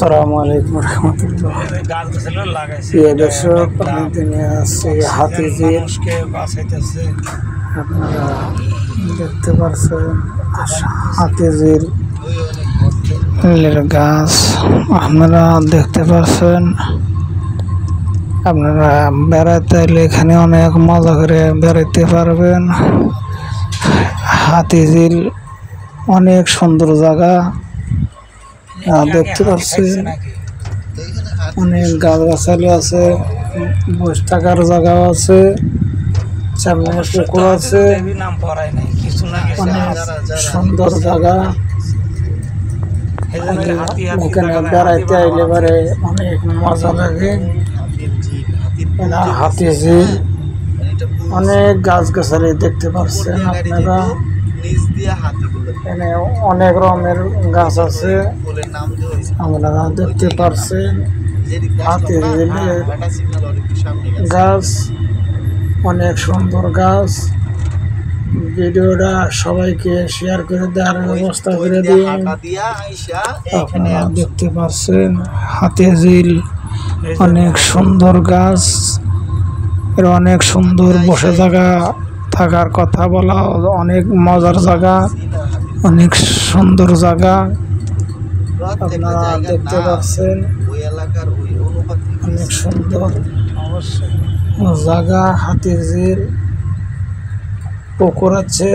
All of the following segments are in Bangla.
আসসালামু আলাইকুম রহমতুল্লাহ। প্রিয় দর্শক, আমি নিয়ে আসছি হাতিঝিল। আপনারা দেখতে পাচ্ছেন হাতিঝিল গাছ। আপনারা দেখতে পাচ্ছেন, আপনারা বেড়াতে এলে এখানে অনেক মজা করে বেড়াতে পারবেন। হাতিঝিল অনেক সুন্দর জায়গা দেখতে পাচ্ছেন। অনেক গাছগাছালি আছে, বসে থাকার জায়গাও আছে, সামনে পুকুর আছে। অনেক সুন্দর জায়গা। এখানে বেড়াইতে আইলে পরে অনেক মজা লাগে। হাতিঝিল অনেক গাছগাছালি দেখতে পাচ্ছেন আপনারা। এখানে অনেক রকমের গাছ আছে, আপনারা দেখতে পাচ্ছেন। হাতিঝিলের গাছ অনেক সুন্দর গাছ। ভিডিওটা সবাইকে শেয়ার করে দেওয়ার ব্যবস্থা করে দিন। আপনারা দেখতে পাচ্ছেন হাতিঝিল অনেক সুন্দর গাছ। এর অনেক সুন্দর বসে জায়গা, থাকার কথা বলা, অনেক মজার জায়গা, অনেক সুন্দর জায়গা। আপনারা দেখতে পাচ্ছেন অনেক সুন্দর জায়গা। হাতিঝিল পুকুর আছে,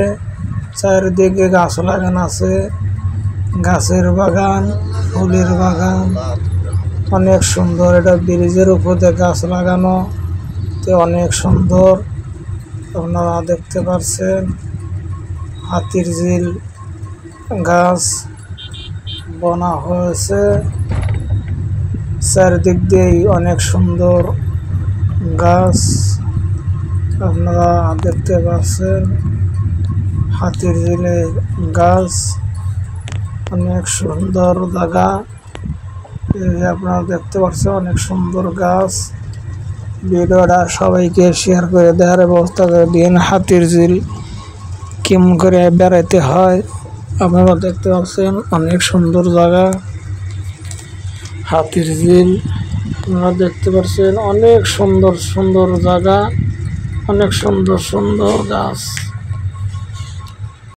চারিদিকে গাছ লাগানো আছে, গাছের বাগান, ফুলের বাগান, অনেক সুন্দর। এটা ব্রিজের উপরে গাছ লাগানো, অনেক সুন্দর। আপনারা দেখতে পাচ্ছেন হাতিঝিল গাছ বনা হয়েছে, চারিদিক দিয়েই অনেক সুন্দর গাছ। আপনারা দেখতে পাচ্ছেন হাতিঝিলের গাছ অনেক সুন্দর জায়গা। আপনারা দেখতে পাচ্ছেন অনেক সুন্দর গাছ। ভিডিওটা সবাইকে শেয়ার করে দেওয়ার ব্যবস্থা করে দিন। হাতিঝিল কেমন করে বেড়াইতে হয় আপনারা দেখতে পাচ্ছেন, অনেক সুন্দর জায়গা হাতিঝিল। আপনারা দেখতে পাচ্ছেন অনেক সুন্দর সুন্দর জায়গা, অনেক সুন্দর সুন্দর গাছ।